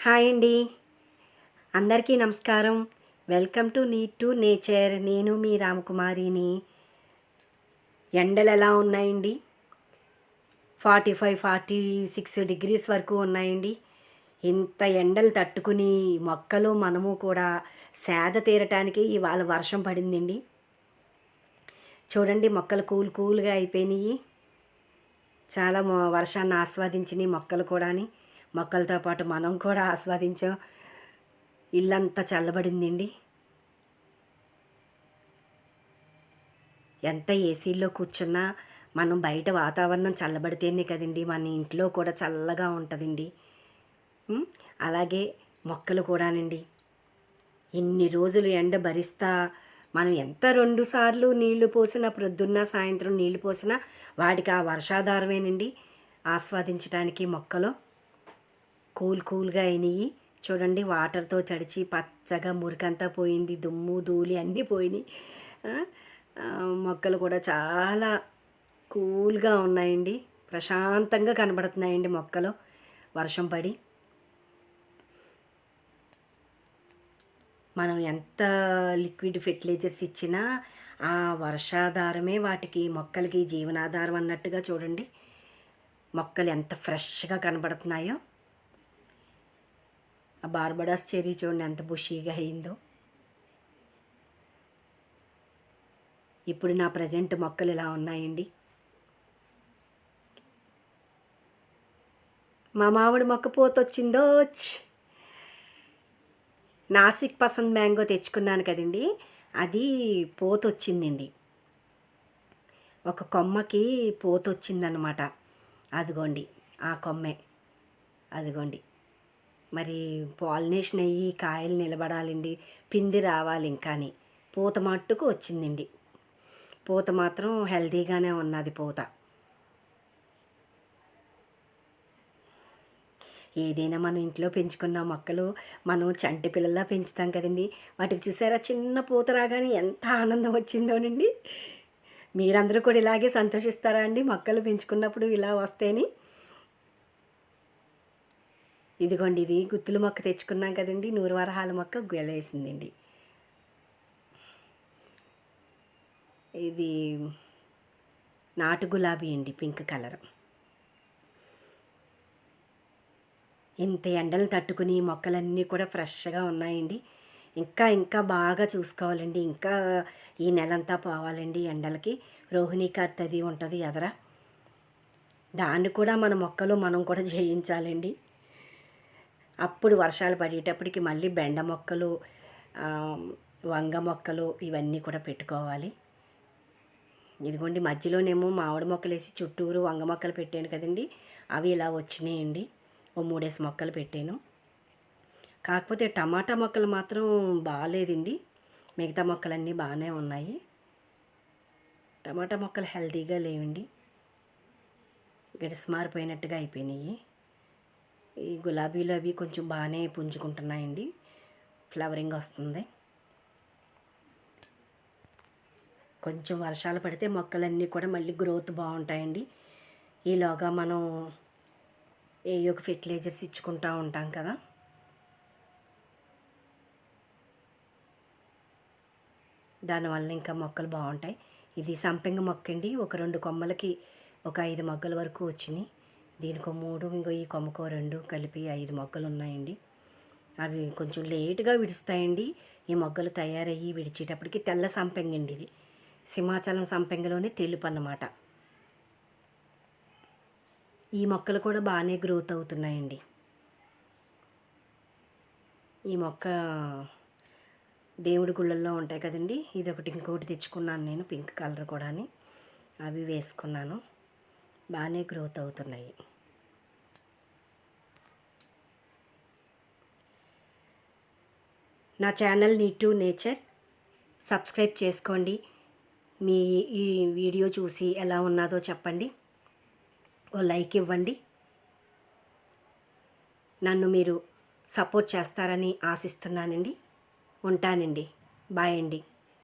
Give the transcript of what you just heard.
Hi అండి, అందరికీ నమస్కారం. Welcome to need to nature. నేను మీ రామకుమారిని. ఎండలు ఎలా ఉన్నాయండి? 45-46 డిగ్రీస్ వరకు ఉన్నాయండి. ఇంత ఎండలు తట్టుకుని మొక్కలు మనము కూడా సేద తీరటానికి ఇవాళ వర్షం పడిందండి. చూడండి, మొక్కలు కూల్గా అయిపోయినాయి. చాలా వర్షాన్ని ఆస్వాదించినాయి మొక్కలు కూడాని. మొక్కలతో పాటు మనం కూడా ఆస్వాదించాం. ఇల్లంతా చల్లబడిందండి. ఎంత ఏసీల్లో కూర్చున్నా మనం బయట వాతావరణం చల్లబడితేనే కదండి మన ఇంట్లో కూడా చల్లగా ఉంటుందండి. అలాగే మొక్కలు కూడానండి. ఇన్ని రోజులు ఎండ భరిస్తా మనం ఎంత 2 సార్లు నీళ్లు పోసినా, ప్రొద్దున్న సాయంత్రం నీళ్లు పోసినా వాటికి ఆ వర్షాధారమేనండి ఆస్వాదించడానికి. మొక్కలు కూల్గా అయినాయి. చూడండి, వాటర్తో తడిచి పచ్చగా మురికంతా పోయింది, దుమ్ము ధూళి అన్నీ పోయినాయి. మొక్కలు కూడా చాలా కూల్గా ఉన్నాయండి, ప్రశాంతంగా కనబడుతున్నాయండి మొక్కలు వర్షం పడి. మనం ఎంత లిక్విడ్ ఫెర్టిలైజర్స్ ఇచ్చినా ఆ వర్షాధారమే వాటికి మొక్కలకి జీవనాధారం అన్నట్టుగా చూడండి మొక్కలు ఎంత ఫ్రెష్గా కనబడుతున్నాయో. ఆ బార్బడాస్ చెర్రీ చూడండి ఎంత బుషీగా అయిందో. ఇప్పుడు నా ప్రజెంట్ మొక్కలు ఇలా ఉన్నాయండి. మా మామిడి మొక్క పోతొచ్చిందో. నాసిక్ పసంద్ మ్యాంగో తెచ్చుకున్నాను కదండి, అది పోతొచ్చిందండి. ఒక కొమ్మకి పోతొచ్చిందనమాట. అదిగోండి ఆ కొమ్మే, అదిగోండి. మరి పాలినేషన్ అయ్యి కాయలు నిలబడాలండి, పిండి రావాలి. ఇంకాని పూత మట్టుకు వచ్చిందండి. పూత మాత్రం హెల్తీగానే ఉన్నది పూత. ఏదైనా మనం ఇంట్లో పెంచుకున్న మొక్కలు మనం చంటి పిల్లల్లా పెంచుతాం కదండి. వాటికి చూసారా చిన్న పూత రాగానే ఎంత ఆనందం వచ్చిందోనండి. మీరందరూ కూడా ఇలాగే సంతోషిస్తారా అండి మొక్కలు పెంచుకున్నప్పుడు ఇలా వస్తేని? ఇదిగోండి, ఇది గుత్తుల మొక్క తెచ్చుకున్నాం కదండి, నూరువరహాల మొక్క గెలేసిందండి. ఇది నాటు గులాబీ అండి, పింక్ కలర్. ఇంత ఎండలు తట్టుకుని మొక్కలన్నీ కూడా ఫ్రెష్గా ఉన్నాయండి. ఇంకా బాగా చూసుకోవాలండి. ఇంకా ఈ నెలంతా పోవాలండి ఎండలకి. రోహిణీ కార్తె అది ఉంటుంది ఎదర, దాన్ని కూడా మన మొక్కలు మనం కూడా చేయించాలండి. అప్పుడు వర్షాలు పడేటప్పటికి మళ్ళీ బెండ మొక్కలు, వంగ మొక్కలు ఇవన్నీ కూడా పెట్టుకోవాలి. ఇదిగోండి, మధ్యలోనేమో మామిడి మొక్కలు వేసి చుట్టూరు వంగ మొక్కలు పెట్టాను కదండి, అవి ఇలా వచ్చినాయండి. ఓ 3 మొక్కలు పెట్టాను. కాకపోతే టమాటా మొక్కలు మాత్రం బాగాలేదండి. మిగతా మొక్కలన్నీ బాగానే ఉన్నాయి. టమాటా మొక్కలు హెల్తీగా లేవండి, మారిపోయినట్టుగా అయిపోయినాయి. ఈ గులాబీలు అవి కొంచెం బాగానే పుంజుకుంటున్నాయండి, ఫ్లవరింగ్ వస్తుంది. కొంచెం వర్షాలు పడితే మొక్కలన్నీ కూడా మళ్ళీ గ్రోత్ బాగుంటాయండి. ఈలోగా మనం ఏయో ఒక ఫెర్టిలైజర్స్ ఇచ్చుకుంటూ ఉంటాం కదా. దానివల్ల ఇంకా మొక్కలు బాగుంటాయి. ఇది సంపెంగ మొక్క అండి. ఒక 2 కొమ్మలకి ఒక 5 మొగ్గల వరకు వచ్చినాయి. దీనికో 3, ఇంకో ఈ కొమ్మకో 2 కలిపి 5 మొగ్గలు ఉన్నాయండి. అవి కొంచెం లేటుగా విడుస్తాయండి. ఈ మొగ్గలు తయారయ్యి విడిచేటప్పటికి తెల్ల సంపెంగ అండి. ఇది సింహాచలం సంపెంగలోనే తెలుపు అన్నమాట. ఈ మొక్కలు కూడా బాగానే గ్రోత్ అవుతున్నాయండి. ఈ మొక్క దేవుడి గుళ్ళల్లో ఉంటాయి కదండి, ఇది ఒకటి ఇంకోటి తెచ్చుకున్నాను నేను, పింక్ కలర్ కూడా. అవి వేసుకున్నాను, బాగానే గ్రోత్ అవుతున్నాయి. నా channel need to nature subscribe చేసుకోండి. మీ ఈ వీడియో చూసి ఎలా ఉన్నదో చెప్పండి, ఓ లైక్ ఇవ్వండి. నన్ను మీరు సపోర్ట్ చేస్తారని ఆశిస్తున్నానండి. ఉంటానండి. బాయ్ అండి.